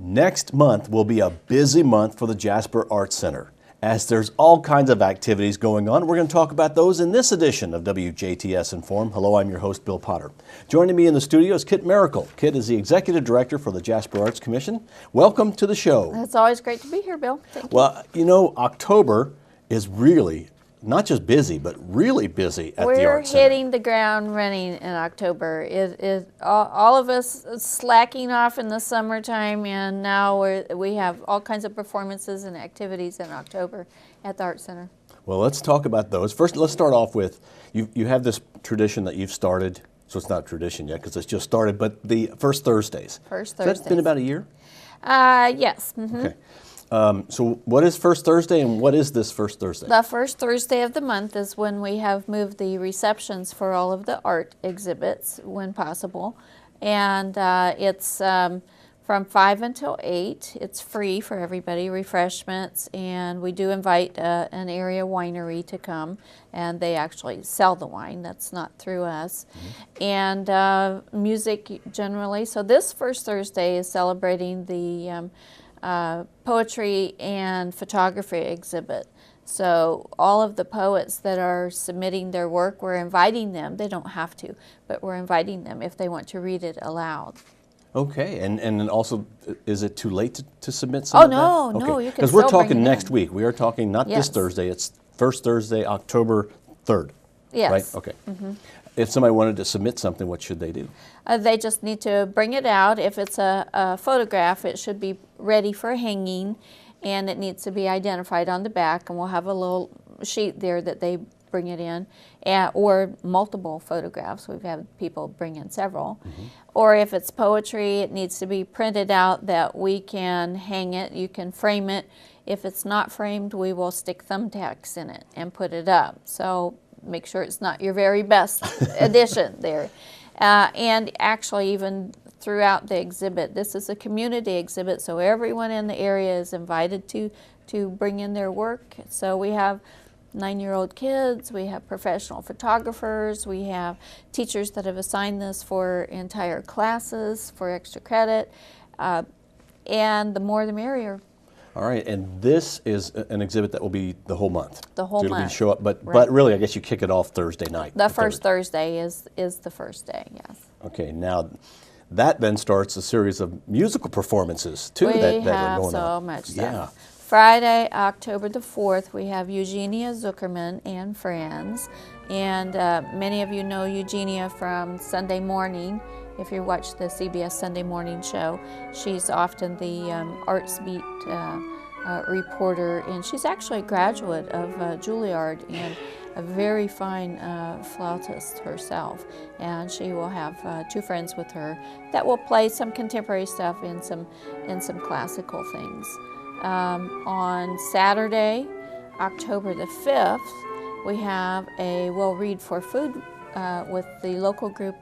Next month will be a busy month for the Jasper Arts Center, as there's all kinds of activities going on. We're going to talk about those in this edition of WJTS in.form. Hello, I'm your host, Bill Potter. Joining me in the studio is Kit Miracle. Kit is the Executive Director for the Jasper Arts Commission. Welcome to the show. It's always great to be here, Bill. Thank you. Well, you know, October is really not just busy, but really busy at the Arts Center. We're hitting the ground running in October. It is all of us slacking off in the summertime, and now we have all kinds of performances and activities in October at the Arts Center. Well, let's talk about those. First, let's start off with, you have this tradition that you've started, so it's not a tradition yet because it's just started, but the first Thursdays. First Thursdays. That's been about a year? Yes. Mm-hmm. Okay. So what is First Thursday and what is this First Thursday? The first Thursday of the month is when we have moved the receptions for all of the art exhibits when possible. And it's from 5 until 8. It's free for everybody, refreshments, and we do invite an area winery to come, and they actually sell the wine. That's not through us. Mm-hmm. And music generally. So this first Thursday is celebrating the poetry and photography exhibit. So all of the poets that are submitting their work, we're inviting them. They don't have to, but we're inviting them if they want to read it aloud. Okay, and then also, is it too late to submit some of that? Oh, no, no, you can because still we're talking bring it next in. week. We are talking not this Thursday, it's First Thursday, October 3rd. Yes. Right? Okay. Mm-hmm. If somebody wanted to submit something, what should they do? They just need to bring it out. If it's a photograph, it should be ready for hanging, and it needs to be identified on the back, and we'll have a little sheet there that they bring it in, or multiple photographs. We've had people bring in several. Mm-hmm. Or if it's poetry, it needs to be printed out that we can hang it. You can frame it. If it's not framed, we will stick thumbtacks in it and put it up. So make sure it's not your very best edition there. And actually, even throughout the exhibit, this is a community exhibit, so everyone in the area is invited to bring in their work. So we have 9-year-old kids, we have professional photographers, we have teachers that have assigned this for entire classes for extra credit, and the more the merrier. All right, and this is an exhibit that will be the whole month. The whole so it'll month. Be show up, but Right. but really, I guess you kick it off Thursday night. The first Thursday is the first day, yes. Okay, now that then starts a series of musical performances too that are going on. We have so much stuff. Yeah. Friday, October the 4th, we have Eugenia Zuckerman and friends, and many of you know Eugenia from Sunday morning. If you watch the CBS Sunday morning show, she's often the Arts Beat reporter, and she's actually a graduate of Juilliard and a very fine flautist herself. And she will have 2 friends with her that will play some contemporary stuff and some classical things. On Saturday, October the 5th, we have a We'll Read for Food with the local group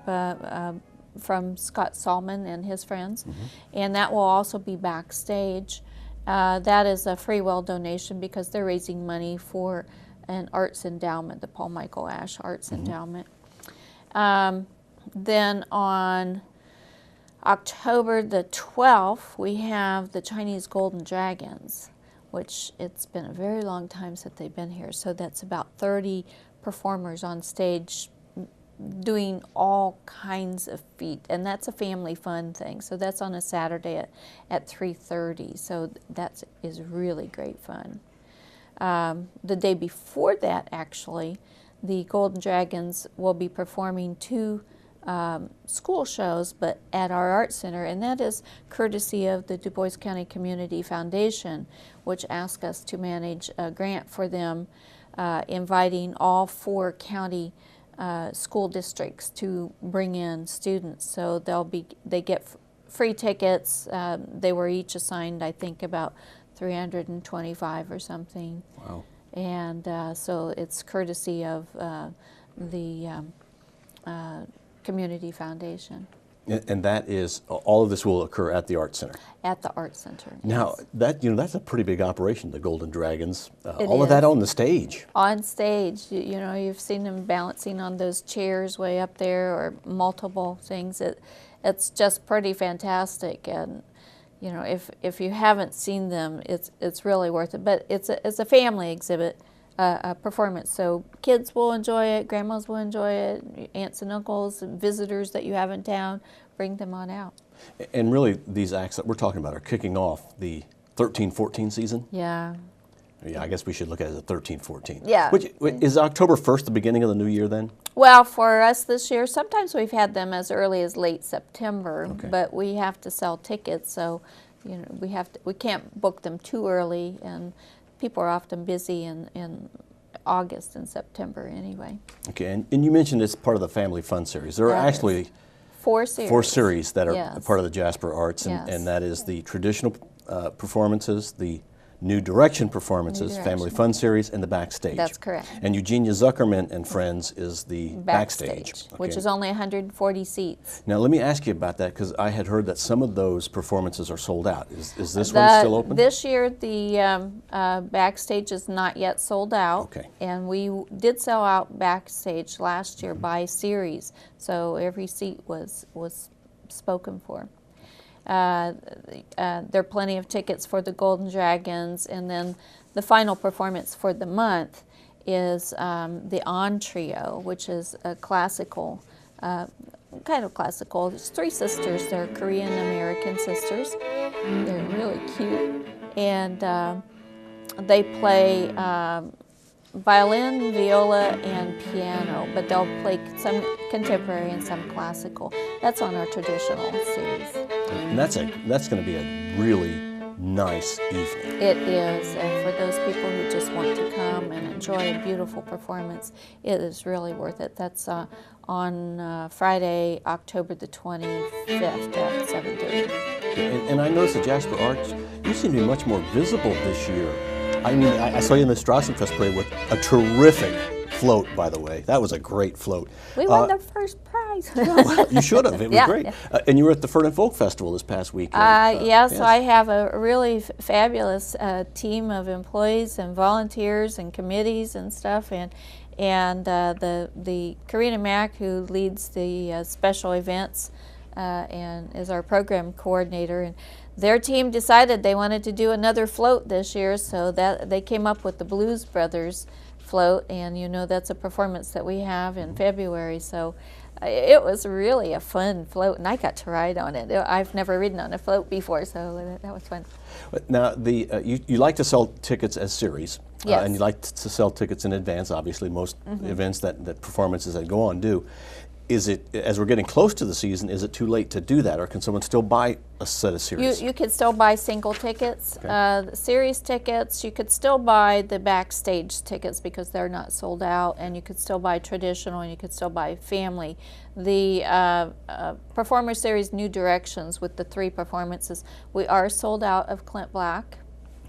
from Scott Salmon and his friends, mm-hmm. and that will also be backstage. That is a free will donation because they're raising money for an arts endowment, the Paul Michael Ash Arts mm-hmm. Endowment. Then on October the 12th, we have the Chinese Golden Dragons, which it's been a very long time since they've been here, so that's about 30 performers on stage doing all kinds of feat, and that's a family fun thing. So that's on a Saturday at 3:30. So that is really great fun. The day before that, actually, the Golden Dragons will be performing 2 school shows, but at our Art Center, and that is courtesy of the Du Bois County Community Foundation, which asked us to manage a grant for them, inviting all 4 county school districts to bring in students. So they get free tickets. They were each assigned, I think, about 325 or something. Wow. And so it's courtesy of the Community Foundation. And that is, all of this will occur at the Arts Center. At the Arts Center. Now, yes. that's a pretty big operation, the Golden Dragons. It all of is. that on the stage. On stage, you know, you've seen them balancing on those chairs way up there, or multiple things. It's just pretty fantastic, and you know, if you haven't seen them, it's really worth it. But it's a family exhibit, a performance, so kids will enjoy it, grandmas will enjoy it, aunts and uncles, and visitors that you have in town, bring them on out. And really, these acts that we're talking about are kicking off the 13-14 season. Yeah. Yeah, I guess we should look at it as a 13-14. Yeah. Which, is October 1st the beginning of the new year then? Well, for us this year, sometimes we've had them as early as late September, Okay. but we have to sell tickets, so you know we can't book them too early, and people are often busy in August and September anyway. Okay, and you mentioned it's part of the Family Fun Series. There are actually 4 series. 4 series that are Yes. part of the Jasper Arts, and, Yes. and that is the traditional performances, the New Direction performances, New Family Direction. Fun Series, and the Backstage. That's correct. And Eugenia Zuckerman and Friends is the Backstage. Which Okay. is only 140 seats. Now let me ask you about that, because I had heard that some of those performances are sold out. Is this one still open? This year, the Backstage is not yet sold out. Okay. And we did sell out Backstage last year by series, so every seat was spoken for. There are plenty of tickets for the Golden Dragons, and then the final performance for the month is the Ahn Trio, which is a classical, kind of classical. There's 3 sisters. They're Korean-American sisters. They're really cute, and they play violin, viola, and piano, but they'll play some contemporary and some classical. That's on our traditional series. And that's going to be a really nice evening. It is, and for those people who just want to come and enjoy a beautiful performance, it is really worth it. That's on Friday, October the 25th at 7:30. And I noticed at Jasper Arts, you seem to be much more visible this year. I mean, I saw you in the Strassenfest parade with a terrific float, by the way. That was a great float. We won the first prize. You should have. It was Yeah, great. yeah. And you were at the Fern and Folk Festival this past weekend. Yes, so I have a really fabulous team of employees and volunteers and committees and stuff, and the Karina Mack, who leads the special events and is our program coordinator, and their team decided they wanted to do another float this year, so that they came up with the Blues Brothers float, and you know that's a performance that we have in February, so it was really a fun float, and I got to ride on it. I've never ridden on a float before, so that was fun. Now, you like to sell tickets as series, Yes. and you like to sell tickets in advance. Obviously, most events that performances that go on do. Is it, as we're getting close to the season, is it too late to do that, or can someone still buy a set of series? You could still buy single tickets, Okay. series tickets. You could still buy the Backstage tickets because they're not sold out, and you could still buy traditional, and you could still buy family. The Performer Series New Directions with the 3 performances, we are sold out of Clint Black.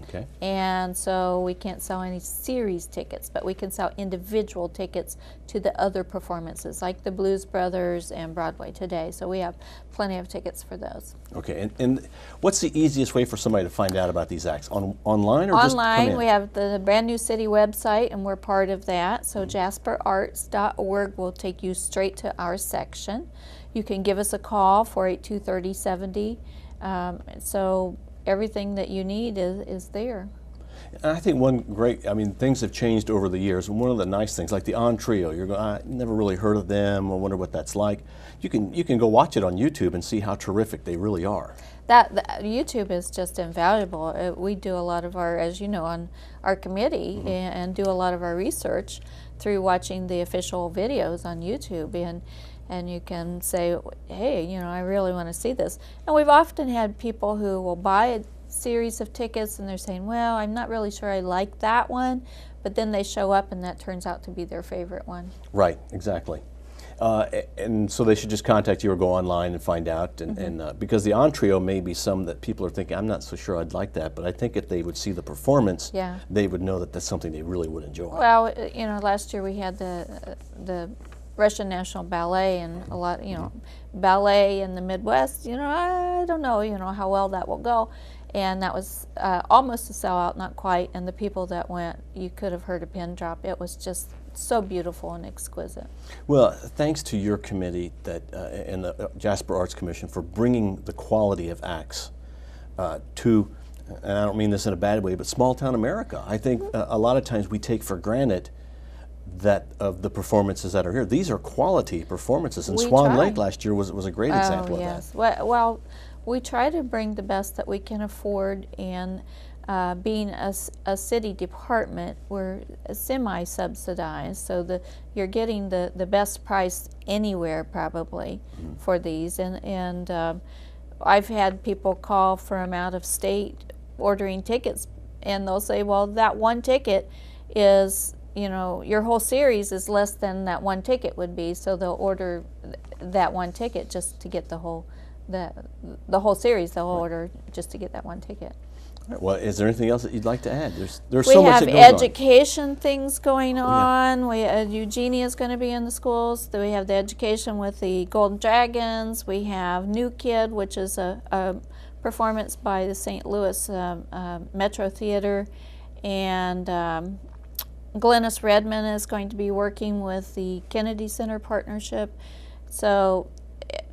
Okay. And so we can't sell any series tickets, but we can sell individual tickets to the other performances, like the Blues Brothers and Broadway Today. So we have plenty of tickets for those. Okay, and what's the easiest way for somebody to find out about these acts? Online or just come Online, in? we have the brand new city website, and we're part of that. So jasperarts.org will take you straight to our section. You can give us a call, 482-3070. So everything that you need is there. And I think one great, I mean, things have changed over the years, and one of the nice things, like the Ahn Trio, you're going, I never really heard of them, I wonder what that's like. You can go watch it on YouTube and see how terrific they really are. That YouTube is just invaluable. We do a lot of our, as you know, on our committee, and do a lot of our research through watching the official videos on YouTube, and you can say, hey, you know, I really want to see this. And we've often had people who will buy a series of tickets and they're saying, well, I'm not really sure I like that one, but then they show up and that turns out to be their favorite one. Right, exactly. And so they should just contact you or go online and find out. And because the Ahn Trio may be some that people are thinking, I'm not so sure I'd like that, but I think if they would see the performance, Yeah. they would know that that's something they really would enjoy. Well, you know, last year we had the Russian National Ballet, and a lot, you know, ballet in the Midwest, you know, I don't know, you know, how well that will go. And that was almost a sellout, not quite, and the people that went, you could have heard a pin drop. It was just so beautiful and exquisite. Well, thanks to your committee and the Jasper Arts Commission for bringing the quality of acts to, and I don't mean this in a bad way, but small town America. I think a lot of times we take for granted that of the performances that are here. These are quality performances, and We Swan try. Lake last year was a great example Oh, of yes. that. Well, we try to bring the best that we can afford, and being a city department, we're semi-subsidized, so you're getting the best price anywhere probably for these. And I've had people call from out of state ordering tickets, and they'll say, well, that one ticket is, you know, your whole series is less than that one ticket would be, so they'll order that one ticket just to get the whole series. They'll order just to get that one ticket. All right, well, is there anything else that you'd like to add? There's We so much have that goes on. education things going yeah. on. Eugenia is going to be in the schools. We have the education with the Golden Dragons. We have New Kid, which is a performance by the St. Louis Metro Theater, and Glennis Redmond is going to be working with the Kennedy Center partnership. So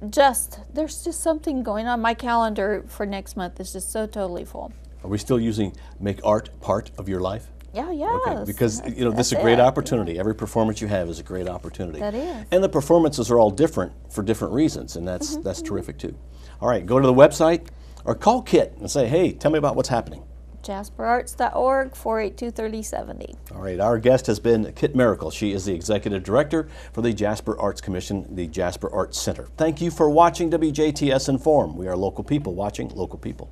there's just something going on. My calendar for next month is just so totally full. Are we still using make art part of your life? Yeah, yes. Okay, because you know, this is a That's great it. opportunity. Every performance you have is a great opportunity. That is. And the performances are all different for different reasons, and that's terrific too. All right, go to the website or call Kit and say, hey, tell me about what's happening. JasperArts.org, 482-3070. All right, our guest has been Kit Miracle. She is the Executive Director for the Jasper Arts Commission, the Jasper Arts Center. Thank you for watching WJTS Inform. We are local people watching local people.